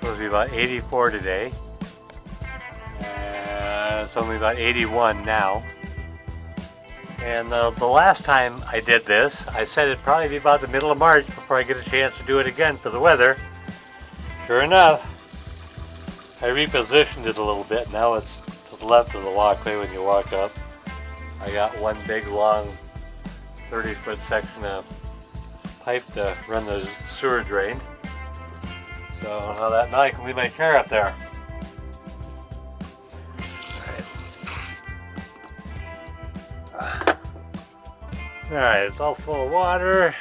supposed to be about 84 today. It's only about 81 now. And the last time I did this, I said it'd probably be about the middle of March before I get a chance to do it again for the weather. Sure enough, I repositioned it a little bit. Now it's to the left of the walkway when you walk up. I got one big long 30-foot section of pipe to run the sewer drain. So now I can leave my chair up there. Alright, it's all full of water.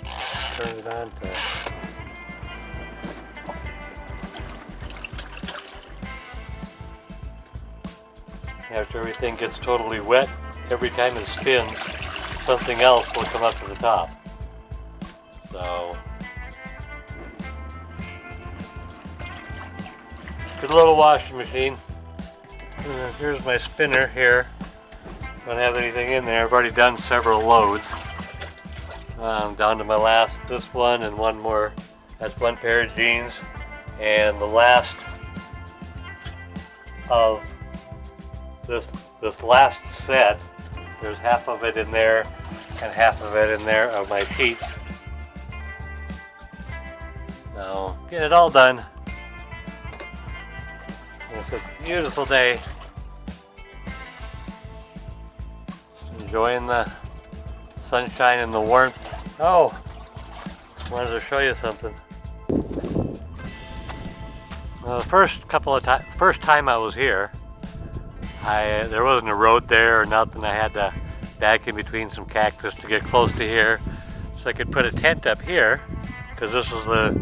Turn it on to... After everything gets totally wet, every time it spins, something else will come up to the top. So... good little washing machine. Here's my spinner here. Don't have anything in there. I've already done several loads. Down to my last, this one and one more. That's one pair of jeans. And the last of this last set, there's half of it in there and half of it in there of my sheets. So, get it all done. It's a beautiful day. Enjoying the sunshine and the warmth. Oh, wanted to show you something. The first time I was here, there wasn't a road there or nothing. I had to back in between some cactus to get close to here, so I could put a tent up here, because this was the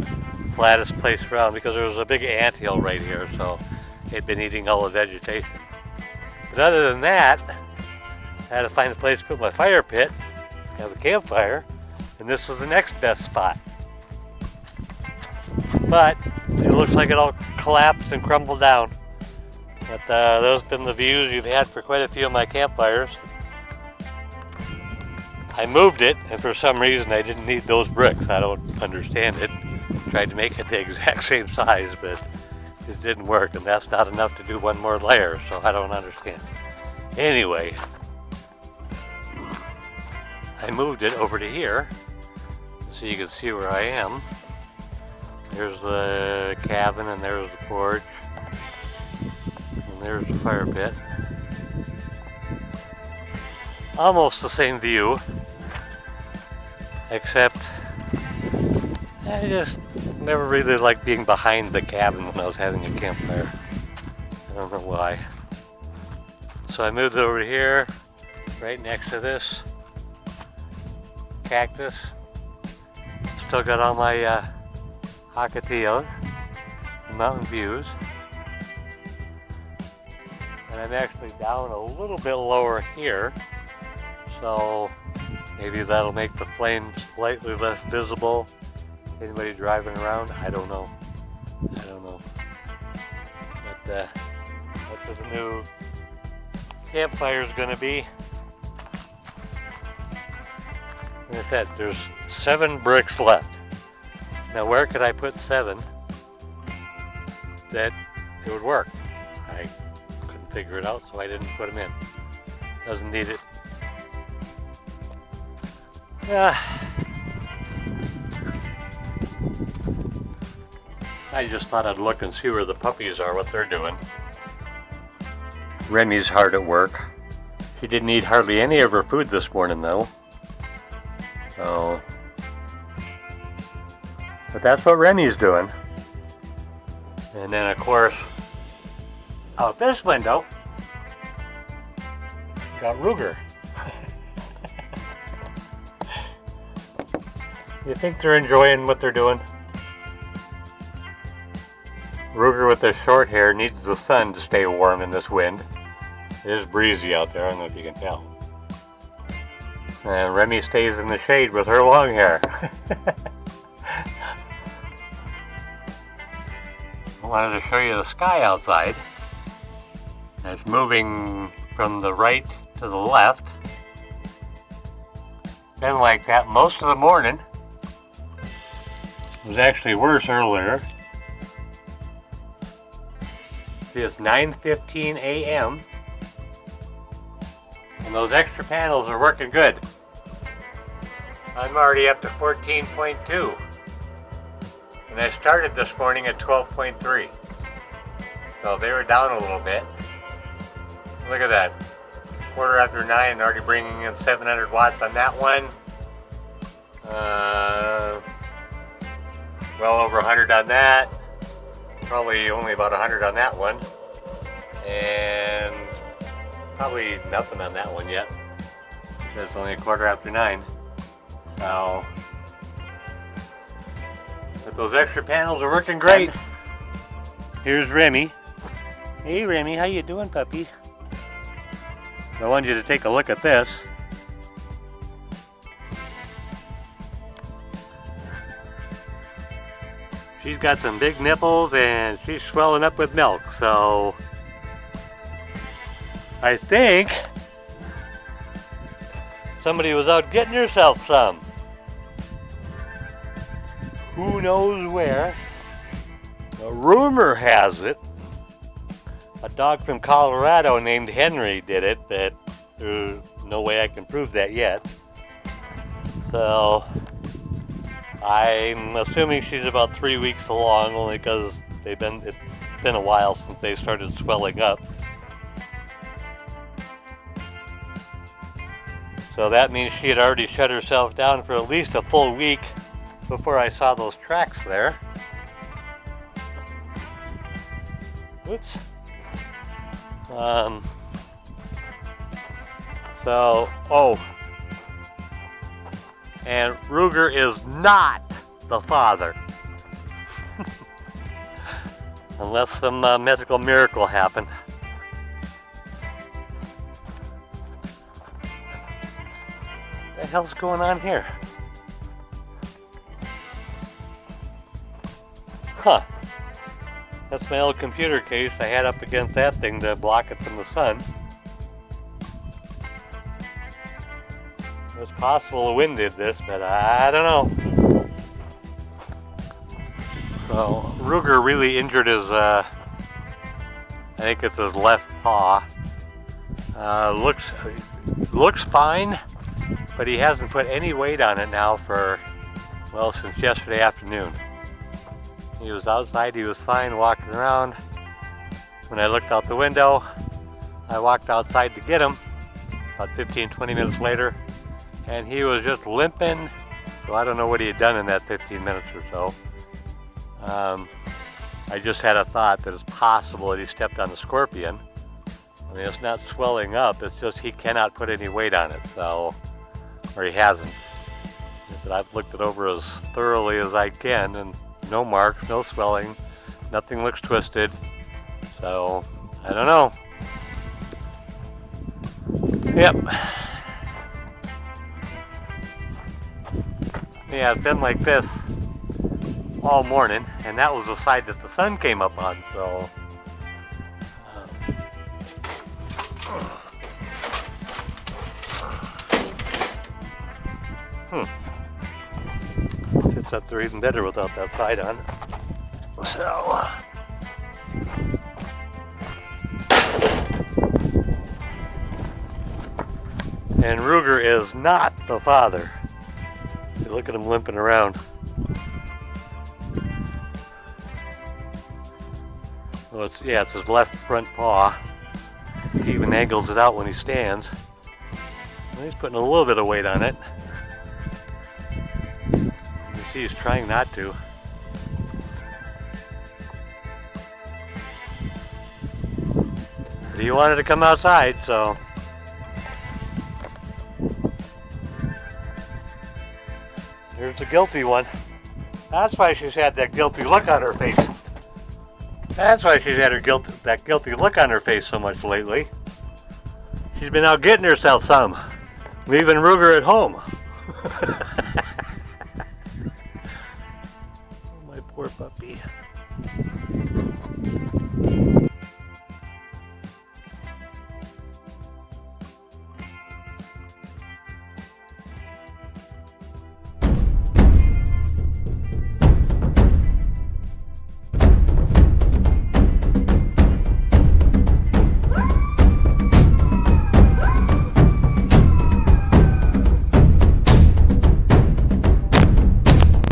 flattest place around, because there was a big anthill right here, so it'd been eating all the vegetation. But other than that, I had to find a place to put my fire pit, have a campfire, and this was the next best spot. But it looks like it all collapsed and crumbled down. But those have been the views you've had for quite a few of my campfires. I moved it, and for some reason I didn't need those bricks. I don't understand it. Tried to make it the exact same size, but it didn't work, and that's not enough to do one more layer, so I don't understand. Anyway, I moved it over to here so you can see where I am. There's the cabin, and there's the porch, and there's the fire pit. Almost the same view, except I just never really liked being behind the cabin when I was having a campfire. I don't know why. So I moved it over here, right next to this cactus. Still got all my Hacatillos, mountain views. And I'm actually down a little bit lower here, so maybe that'll make the flames slightly less visible. Anybody driving around? I don't know. But that's what the new campfire is going to be. Like I said, there's 7 bricks left. Now where could I put 7 that it would work? I couldn't figure it out, so I didn't put them in. Doesn't need it. I just thought I'd look and see where the puppies are, what they're doing. Remy's hard at work. She didn't eat hardly any of her food this morning though. So, but that's what Remy's doing. And then of course, out this window, got Ruger. You think they're enjoying what they're doing? Ruger with their short hair needs the sun to stay warm in this wind. It is breezy out there, I don't know if you can tell. And Remy stays in the shade with her long hair. I wanted to show you the sky outside. It's moving from the right to the left. Been like that most of the morning. It was actually worse earlier. It's 9:15 a.m. and those extra panels are working good. I'm already up to 14.2, and I started this morning at 12.3, so they were down a little bit. Look at that, 9:15, already bringing in 700 watts on that one. Well over 100 on that. Probably only about 100 on that one, and probably nothing on that one yet. It's only 9:15. So, but those extra panels are working great. Here's Remy. Hey Remy, how you doing, puppy? I want you to take a look at this. She's got some big nipples and she's swelling up with milk, so I think somebody was out getting herself some. Who knows where? A rumor has it a dog from Colorado named Henry did it, but there's no way I can prove that yet. So I'm assuming she's about 3 weeks along, only because it's been a while since they started swelling up. So that means she had already shut herself down for at least a full week before I saw those tracks there. Oops. And Ruger is not the father. Unless some mythical miracle happened. What the hell's going on here? Huh. That's my old computer case I had up against that thing to block it from the sun. It's possible the wind did this, but I don't know. So Ruger really injured his, I think it's his left paw. Looks fine, but he hasn't put any weight on it now for, well, since yesterday afternoon. He was outside, he was fine walking around. When I looked out the window, I walked outside to get him about 15-20 minutes later, and he was just limping. So I don't know what he had done in that 15 minutes or so. I just had a thought that it's possible that he stepped on a scorpion. I mean, it's not swelling up, it's just he cannot put any weight on it, so, or he hasn't. He said, I've looked it over as thoroughly as I can, and no marks, no swelling, nothing looks twisted, so I don't know. Yep. Yeah, it's been like this all morning, and that was the side that the sun came up on, so fits up there even better without that side on. So and Ruger is not the father. You look at him limping around. Well, it's his left front paw. He even angles it out when he stands. Well, he's putting a little bit of weight on it. You see he's trying not to. But he wanted to come outside, so. Here's the guilty one. That's why she's had that guilty look on her face. That's why she's had that guilty look on her face so much lately. She's been out getting herself some, leaving Ruger at home. Oh, my poor puppy.